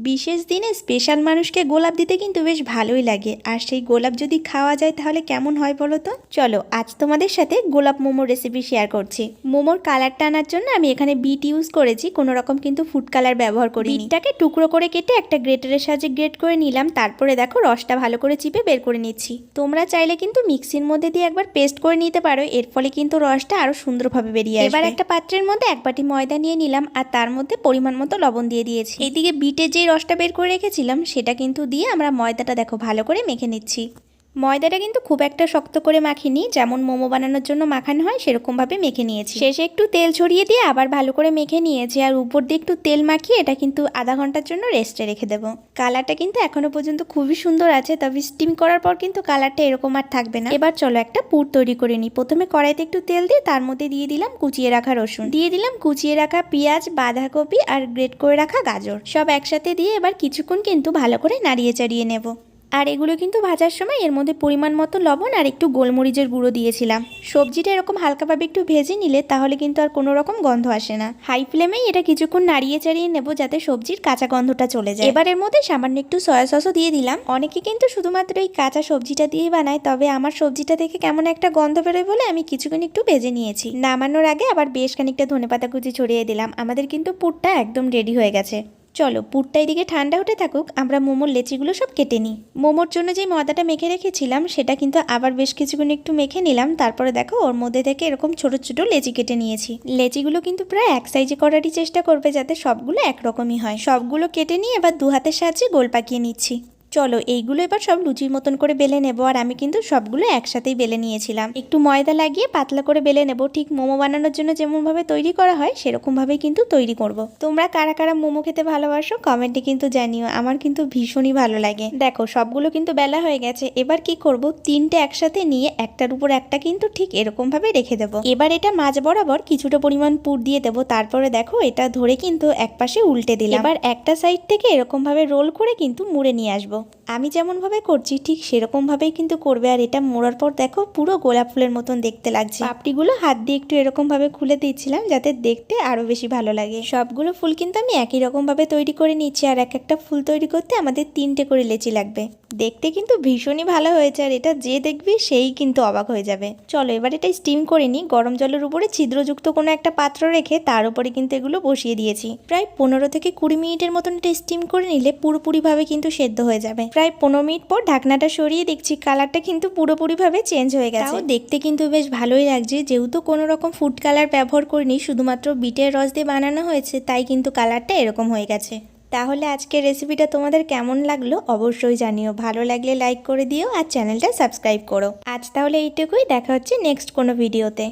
বিশেষ দিনে স্পেশাল মানুষকে গোলাপ দিতে কিন্তু বেশ ভালোই লাগে। আর সেই গোলাপ যদি খাওয়া যায় তাহলে কেমন হয় বলো তো। চলো আজ তোমাদের সাথে গোলাপ মোমোর রেসিপি শেয়ার করছি। মোমোর কালারটা আনার জন্য আমি এখানে বিট ইউজ করেছি, কোনো রকম কিন্তু ফুড কালার ব্যবহার করিনি। বিটটাকে টুকরো করে কেটে একটা গ্রেটারের সাহায্যে গ্রেট করে নিলাম, তারপরে দেখো রসটা ভালো করে চিপে বের করে নিচ্ছি। তোমরা চাইলে কিন্তু মিক্সির মধ্যে দিয়ে একবার পেস্ট করে নিতে পারো, এর ফলে কিন্তু রসটা আরো সুন্দরভাবে বেরিয়ে আসবে। এবার একটা পাত্রের মধ্যে এক বাটি ময়দা নিয়ে নিলাম আর তার মধ্যে পরিমাণ মতো লবণ দিয়ে দিয়েছি। এইদিকে বিটের যে রসটা বের করে রেখেছিলাম সেটা কিন্তু দিয়ে আমরা ময়দাটা দেখো ভালো করে মেখে নিচ্ছি। ময়দাটা কিন্তু খুব একটা শক্ত করে মাখিনি, যেমন মোমো বানানোর জন্য মাখানো হয় সেরকমভাবে মেখে নিয়েছি। শেষে একটু তেল ছড়িয়ে দিয়ে আবার ভালো করে মেখে নিয়েছি, আর উপর দিয়ে একটু তেল মাখিয়ে এটা কিন্তু আধা ঘন্টার জন্য রেস্টে রেখে দেবো। কালারটা কিন্তু এখনো পর্যন্ত খুবই সুন্দর আছে, তবে স্টিম করার পর কিন্তু কালারটা এরকম আর থাকবে না। এবার চলো একটা পুর তৈরি করে নিই। প্রথমে কড়াইতে একটু তেল দিয়ে তার মধ্যে দিয়ে দিলাম কুচিয়ে রাখা রসুন, দিয়ে দিলাম কুচিয়ে রাখা পেঁয়াজ, বাঁধাকপি আর গ্রেট করে রাখা গাজর, সব একসাথে দিয়ে এবার কিছুক্ষণ কিন্তু ভালো করে নাড়িয়ে চাড়িয়ে নেব। আর এগুলো কিন্তু ভাজার সময় এর মধ্যে পরিমাণ মতো লবণ আর একটু গোলমরিচের গুঁড়ো দিয়েছিলাম। সবজিটা এরকম হালকাভাবে একটু ভেজে নিলে তাহলে কিন্তু আর কোনো রকম গন্ধ আসে না। হাই ফ্লেমেই এটা কিছুক্ষণ নাড়িয়ে চাড়িয়ে নেব যাতে সবজির কাঁচা গন্ধটা চলে যায়। এবার এর মধ্যে সামান্য একটু সয়া সসও দিয়ে দিলাম। অনেকে কিন্তু শুধুমাত্র এই কাঁচা সবজিটা দিয়ে বানায়, তবে আমার সবজিটা থেকে কেমন একটা গন্ধ বেরোয় বলে আমি কিছুক্ষণ একটু ভেজে নিয়েছি। নামানোর আগে আবার বেশ খানিকটা ধনেপাতা কুচি ছড়িয়ে দিলাম। আমাদের কিন্তু পুরটা একদম রেডি হয়ে গেছে। চলো পুরটা এদিকে ঠান্ডা হতে থাকুক, আমরা মোমোর লেচিগুলো সব কেটে নিই। মোমোর জন্য যে ময়দাটা মেখে রেখেছিলাম সেটা কিন্তু আবার বেশ কিছুক্ষণ একটু মেখে নিলাম, তারপরে দেখো ওর মধ্যে থেকে এরকম ছোট ছোট লেচি কেটে নিয়েছি। লেচিগুলো কিন্তু প্রায় এক সাইজে করারই চেষ্টা করবে যাতে সবগুলো একরকমই হয়। সবগুলো কেটে নিয়ে এবার দু হাতের সাহায্যে গোল পাকিয়ে নিচ্ছি। চলো এইগুলো এবার সব লুচির মতন করে বেলে নেব, আর আমি কিন্তু সবগুলো একসাথেই বেলে নিয়েছিলাম। একটু ময়দা লাগিয়ে পাতলা করে বেলে নেব, ঠিক মোমো বানানোর জন্য যেমনভাবে তৈরি করা হয় সেরকমভাবেই কিন্তু তৈরি করব। তোমরা কারা কারা মোমো খেতে ভালোবাসো কমেন্টে কিন্তু জানিও, আমার কিন্তু ভীষণই ভালো লাগে। দেখো সবগুলো কিন্তু বেলা হয়ে গেছে। এবার কি করব, তিনটে একসাথে নিয়ে একটার উপর একটা কিন্তু ঠিক এরকমভাবে রেখে দেবো। এবার এটা মাঝ বরাবর কিছুটা পরিমাণ পুর দিয়ে দেবো, তারপরে দেখো এটা ধরে কিন্তু একপাশে উল্টে দিলাম। এবার একটা সাইড থেকে এরকমভাবে রোল করে কিন্তু মুড়ে নিয়ে আসবো। আমি যেমনভাবে করছি ঠিক সেরকমভাবেই কিন্তু করবে। আর এটা মোড়ার পর দেখো পুরো গোলাপ ফুলের মতন দেখতে লাগছে। পাপড়িগুলো হাত দিয়ে একটু এরকমভাবে খুলে দিচ্ছিলাম যাতে দেখতে আরো বেশি ভালো লাগে। সবগুলো ফুল কিন্তু আমি একই রকমভাবে তৈরি করে নিচ্ছি, আর এক একটা ফুল তৈরি করতে আমাদের 3টে করে লেচি লাগবে। দেখতে কিন্তু ভীষণই ভালো হয়েছে, আর এটা যে দেখবি সেই কিন্তু অবাক হয়ে যাবে। চলো এবার এটা স্টিম করে নিই। গরম জলের উপরে ছিদ্রযুক্ত কোনো একটা পাত্র রেখে তার উপরে কিন্তু এগুলো বসিয়ে দিয়েছি। প্রায় 15 থেকে 20 মিনিটের মতন এটা স্টিম করে নিলে পুরোপুরিভাবে কিন্তু সেদ্ধ হয়ে যাবে। প্রায় 15 মিনিট পর ঢাকনাটা সরিয়ে দেখছি কালারটা কিন্তু পুরোপুরিভাবে চেঞ্জ হয়ে গেছে। দেখতে কিন্তু বেশ ভালোই লাগছে, যেহেতু কোনো রকম ফুড কালার ব্যবহার করিনি, শুধুমাত্র বিটের রস দিয়ে বানানো হয়েছে, তাই কিন্তু কালারটা এরকম হয়ে গেছে। তাহলে আজকের রেসিপিটা তোমাদের কেমন লাগলো অবশ্যই জানিও। ভালো লাগলে লাইক করে দিও আর চ্যানেলটা সাবস্ক্রাইব করো। আজ তাহলে এইটুকুই, দেখা হচ্ছে নেক্সট কোনো ভিডিওতে।